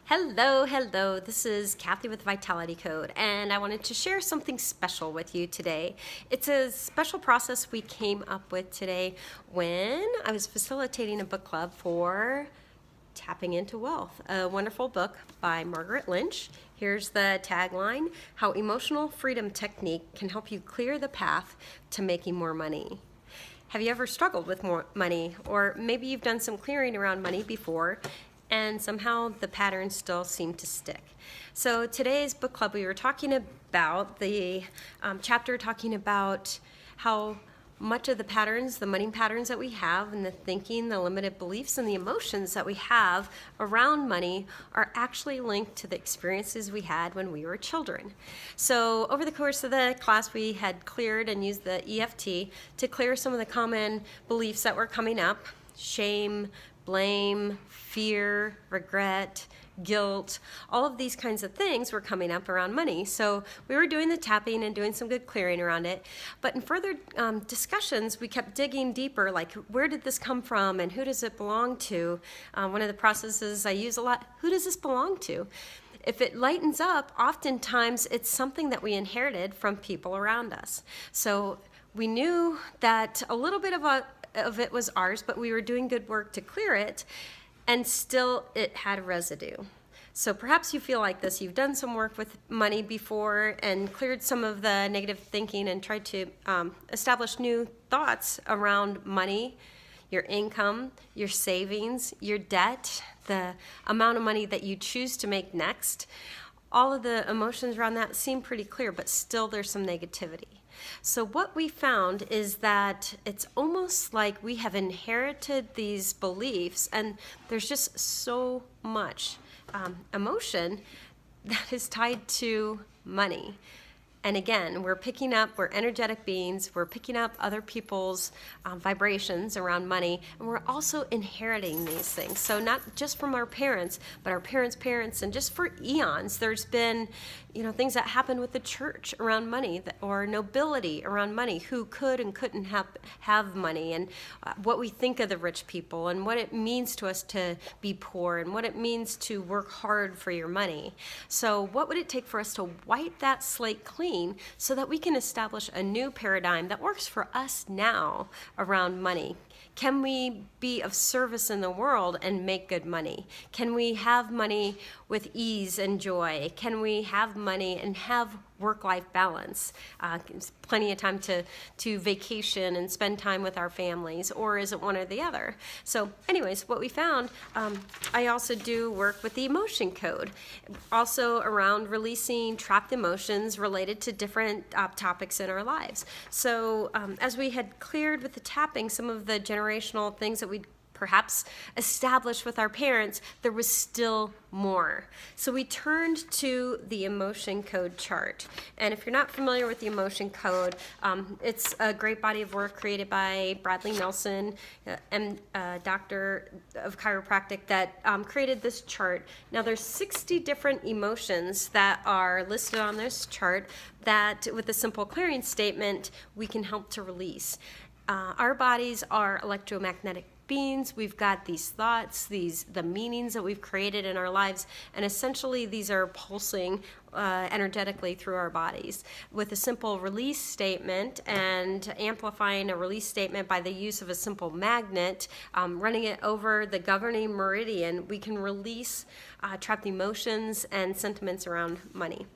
Hello. This is Kathy with Vitality Code, and I wanted to share something special with you today. It's a special process we came up with today when I was facilitating a book club for Tapping into Wealth, a wonderful book by Margaret Lynch. Here's the tagline: How Emotional Freedom Technique Can Help You Clear the Path to Making More Money. Have you ever struggled with more money? Or maybe you've done some clearing around money before, and somehow the patterns still seem to stick. So today's book club, we were talking about the chapter talking about how much of the patterns, the money patterns that we have, and the thinking, the limited beliefs, and the emotions that we have around money are actually linked to the experiences we had when we were children. So over the course of the class, we had cleared and used the EFT to clear some of the common beliefs that were coming up: shame, blame, fear, regret, guilt. All of these kinds of things were coming up around money. So we were doing the tapping and doing some good clearing around it. But in further discussions, we kept digging deeper, like where did this come from and who does it belong to? One of the processes I use a lot: who does this belong to? If it lightens up, oftentimes it's something that we inherited from people around us. So we knew that a little bit of it was ours, but we were doing good work to clear it, and still it had residue. So perhaps you feel like this. You've done some work with money before and cleared some of the negative thinking and tried to establish new thoughts around money, your income, your savings, your debt, the amount of money that you choose to make next. All of the emotions around that seem pretty clear, but still there's some negativity. So what we found is that it's almost like we have inherited these beliefs, and there's just so much emotion that is tied to money. And again, we're energetic beings, we're picking up other people's vibrations around money, and we're also inheriting these things. So not just from our parents, but our parents' parents, and just for eons, there's been things that happened with the church around money, or nobility around money, who could and couldn't have money, and what we think of the rich people, and what it means to us to be poor, and what it means to work hard for your money. So what would it take for us to wipe that slate clean so that we can establish a new paradigm that works for us now around money? Can we be of service in the world and make good money? Can we have money with ease and joy? Can we have money and have work-life balance? Plenty of time to vacation and spend time with our families, or is it one or the other? So anyways, what we found, I also do work with the emotion code, also around releasing trapped emotions related to different topics in our lives. So as we had cleared with the tapping some of the generational things that we'd perhaps established with our parents, there was still more. So we turned to the emotion code chart. And if you're not familiar with the emotion code, it's a great body of work created by Bradley Nelson, doctor of chiropractic, that created this chart. Now there's 60 different emotions that are listed on this chart that, with a simple clearing statement, we can help to release. Our bodies are electromagnetic beings. We've got these thoughts, the meanings that we've created in our lives, and essentially these are pulsing energetically through our bodies. With a simple release statement and amplifying a release statement by the use of a simple magnet, running it over the governing meridian, we can release trapped emotions and sentiments around money.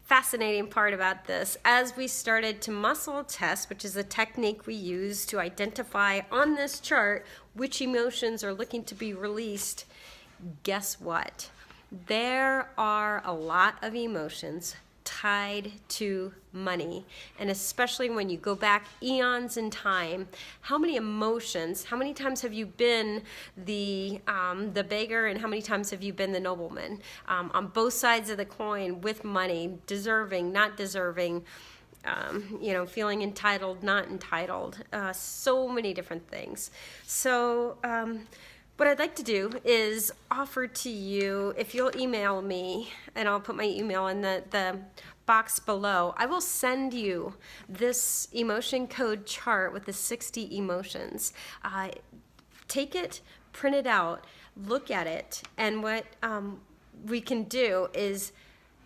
Fascinating part about this, as we started to muscle test, which is a technique we use to identify on this chart which emotions are looking to be released, guess what? There are a lot of emotions tied to money, and especially when you go back eons in time, how many times have you been the beggar, and how many times have you been the nobleman? On both sides of the coin, with money, deserving, not deserving, feeling entitled, not entitled, so many different things. So what I'd like to do is offer to you, if you'll email me, and I'll put my email in the box below, I will send you this emotion code chart with the 60 emotions. Take it, print it out, look at it, and what we can do is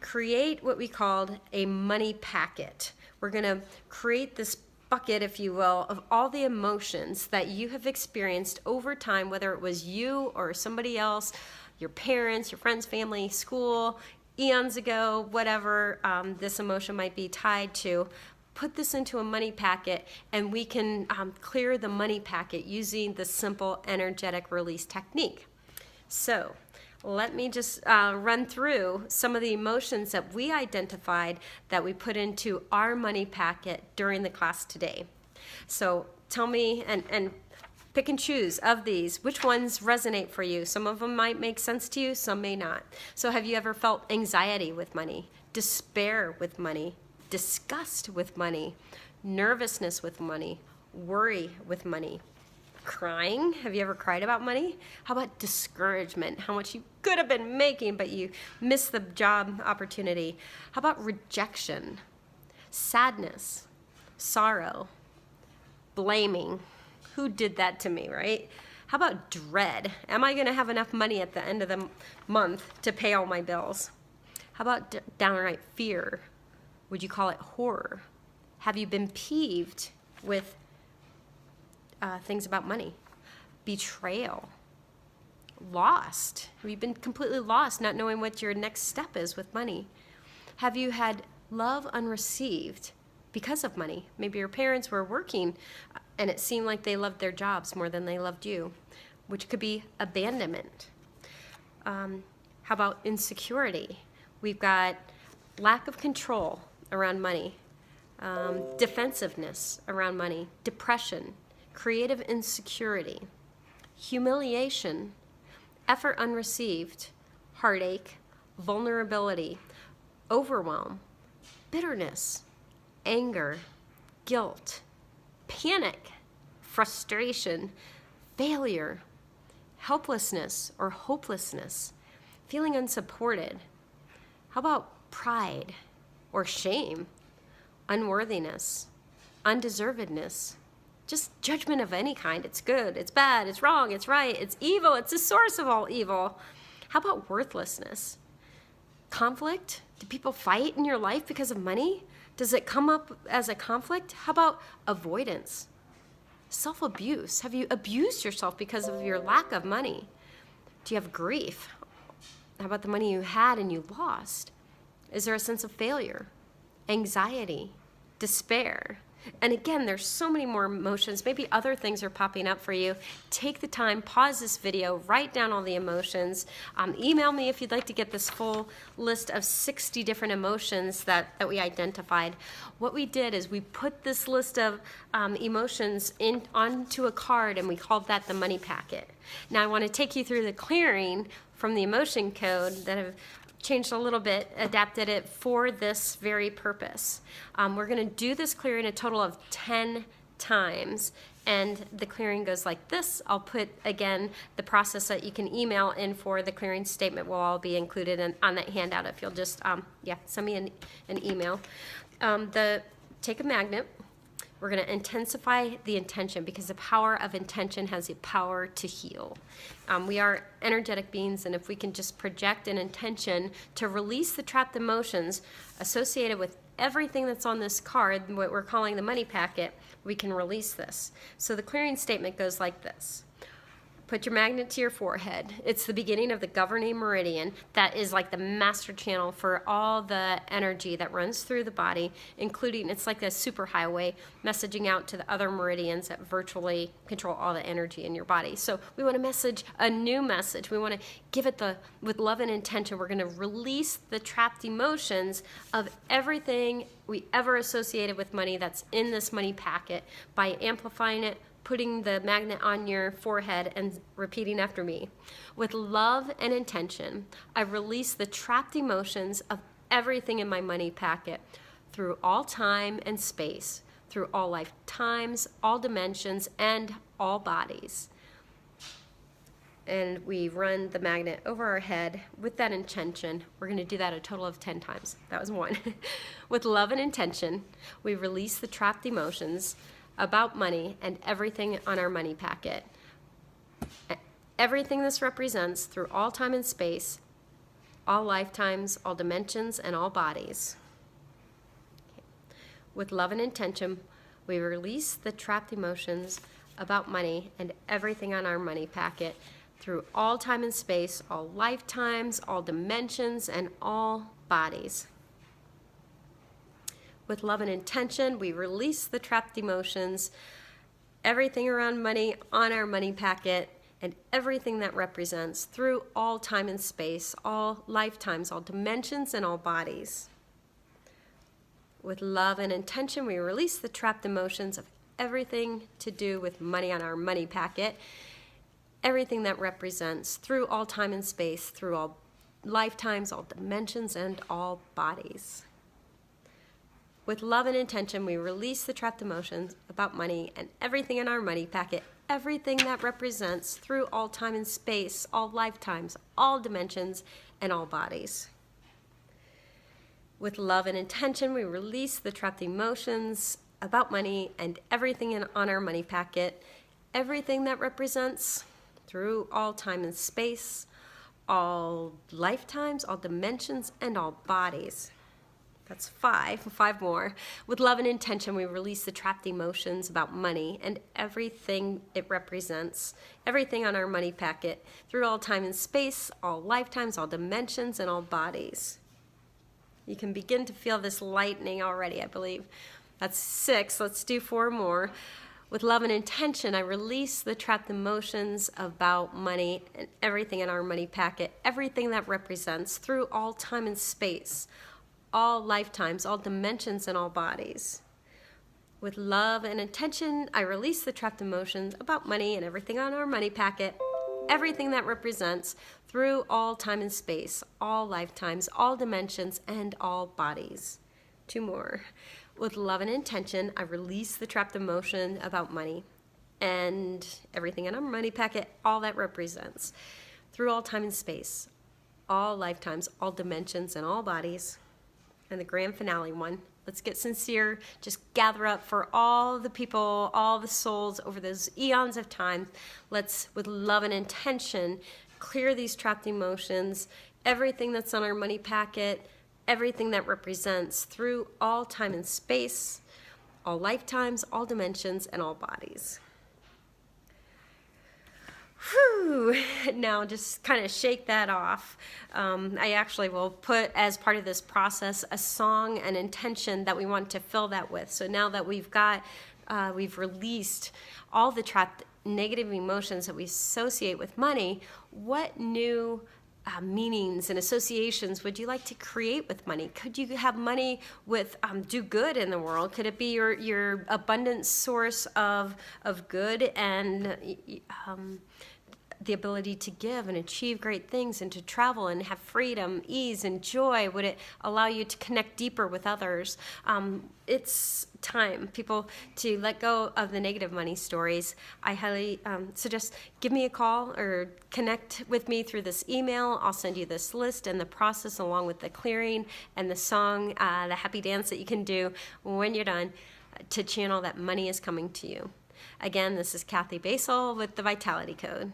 create what we called a money packet. We're going to create this bucket, if you will, of all the emotions that you have experienced over time, whether it was you or somebody else, your parents, your friends, family, school, eons ago, whatever this emotion might be tied to. Put this into a money packet, and we can clear the money packet using the simple energetic release technique. So let me just run through some of the emotions that we identified that we put into our money packet during the class today. So tell me and pick and choose of these, which ones resonate for you. Some of them might make sense to you, some may not. So have you ever felt anxiety with money, despair with money, disgust with money, nervousness with money, worry with money, crying? Have you ever cried about money? How about discouragement? How much you could have been making, but you missed the job opportunity? How about rejection, sadness, sorrow, blaming? Who did that to me, right? How about dread? Am I going to have enough money at the end of the month to pay all my bills? How about downright fear? Would you call it horror? Have you been peeved with things about money? Betrayal. Lost. Have you been completely lost, not knowing what your next step is with money? Have you had love unreceived because of money? Maybe your parents were working and it seemed like they loved their jobs more than they loved you, which could be abandonment. How about insecurity? We've got lack of control around money, defensiveness around money, depression, creative insecurity, humiliation, effort unreceived, heartache, vulnerability, overwhelm, bitterness, anger, guilt, panic, frustration, failure, helplessness or hopelessness, feeling unsupported. How about pride or shame, unworthiness, undeservedness, just judgment of any kind? It's good, it's bad, it's wrong, it's right, it's evil, it's the source of all evil. How about worthlessness? Conflict? Do people fight in your life because of money? Does it come up as a conflict? How about avoidance? Self-abuse. Have you abused yourself because of your lack of money? Do you have grief? How about the money you had and you lost? Is there a sense of failure, anxiety, despair? And again, there's so many more emotions. Maybe other things are popping up for you. Take the time, pause this video, write down all the emotions. Email me if you'd like to get this full list of 60 different emotions that we identified. What we did is we put this list of emotions onto a card, and we called that the money packet. Now I want to take you through the clearing from the emotion code that have changed a little bit, adapted it for this very purpose. We're going to do this clearing a total of 10 times, and the clearing goes like this. I'll put, again, the process that you can email in for the clearing statement will all be included on that handout if you'll just, send me an email. Take a magnet. We're going to intensify the intention because the power of intention has the power to heal. We are energetic beings, and if we can just project an intention to release the trapped emotions associated with everything that's on this card, what we're calling the money packet, we can release this. So the clearing statement goes like this. Put your magnet to your forehead. It's the beginning of the governing meridian that is like the master channel for all the energy that runs through the body, including, it's like a superhighway messaging out to the other meridians that virtually control all the energy in your body. So we want to message a new message. We want to give it with love and intention. We're going to release the trapped emotions of everything we ever associated with money that's in this money packet by amplifying it, putting the magnet on your forehead and repeating after me. With love and intention, I release the trapped emotions of everything in my money packet through all time and space, through all lifetimes, all dimensions, and all bodies. And we run the magnet over our head with that intention. We're going to do that a total of 10 times. That was one. With love and intention, we release the trapped emotions about money and everything on our money packet. Everything this represents through all time and space, all lifetimes, all dimensions, and all bodies. With love and intention, we release the trapped emotions about money and everything on our money packet through all time and space, all lifetimes, all dimensions, and all bodies. With love and intention, we release the trapped emotions, everything around money on our money packet, and everything that represents through all time and space, all lifetimes, all dimensions, and all bodies. With love and intention, we release the trapped emotions of everything to do with money on our money packet, everything that represents through all time and space, through all lifetimes, all dimensions, and all bodies. With love and intention, we release the trapped emotions about money and everything in our money packet, everything that represents through all time and space, all lifetimes, all dimensions, and all bodies. With love and intention, we release the trapped emotions about money and everything on our money packet, everything that represents through all time and space, all lifetimes, all dimensions, and all bodies. That's five more. With love and intention, we release the trapped emotions about money and everything it represents, everything on our money packet, through all time and space, all lifetimes, all dimensions, and all bodies. You can begin to feel this lightening already, I believe. That's 6. Let's do 4 more. With love and intention, I release the trapped emotions about money and everything in our money packet, everything that represents through all time and space, all lifetimes, all dimensions, and all bodies. With love and intention, I release the trapped emotions about money and everything on our money packet, everything that represents through all time and space, all lifetimes, all dimensions, and all bodies. 2 more. With love and intention, I release the trapped emotion about money and everything in our money packet, all that represents through all time and space, all lifetimes, all dimensions, and all bodies. And the grand finale one. Let's get sincere. Just gather up for all the people, all the souls over those eons of time. Let's, with love and intention, clear these trapped emotions, everything that's on our money packet, everything that represents through all time and space, all lifetimes, all dimensions, and all bodies. Whew. Now just kind of shake that off. I actually will put as part of this process a song and intention that we want to fill that with. So now that we've released all the trapped negative emotions that we associate with money, what new meanings and associations would you like to create with money? Could you have money with do good in the world? Could it be your abundant source of good and the ability to give and achieve great things and to travel and have freedom, ease, and joy? Would it allow you to connect deeper with others? It's time, people, to let go of the negative money stories. I highly suggest give me a call or connect with me through this email. I'll send you this list and the process along with the clearing and the song, the happy dance that you can do when you're done to channel that money is coming to you. Again, this is Kathy Basel with the Vitality Code.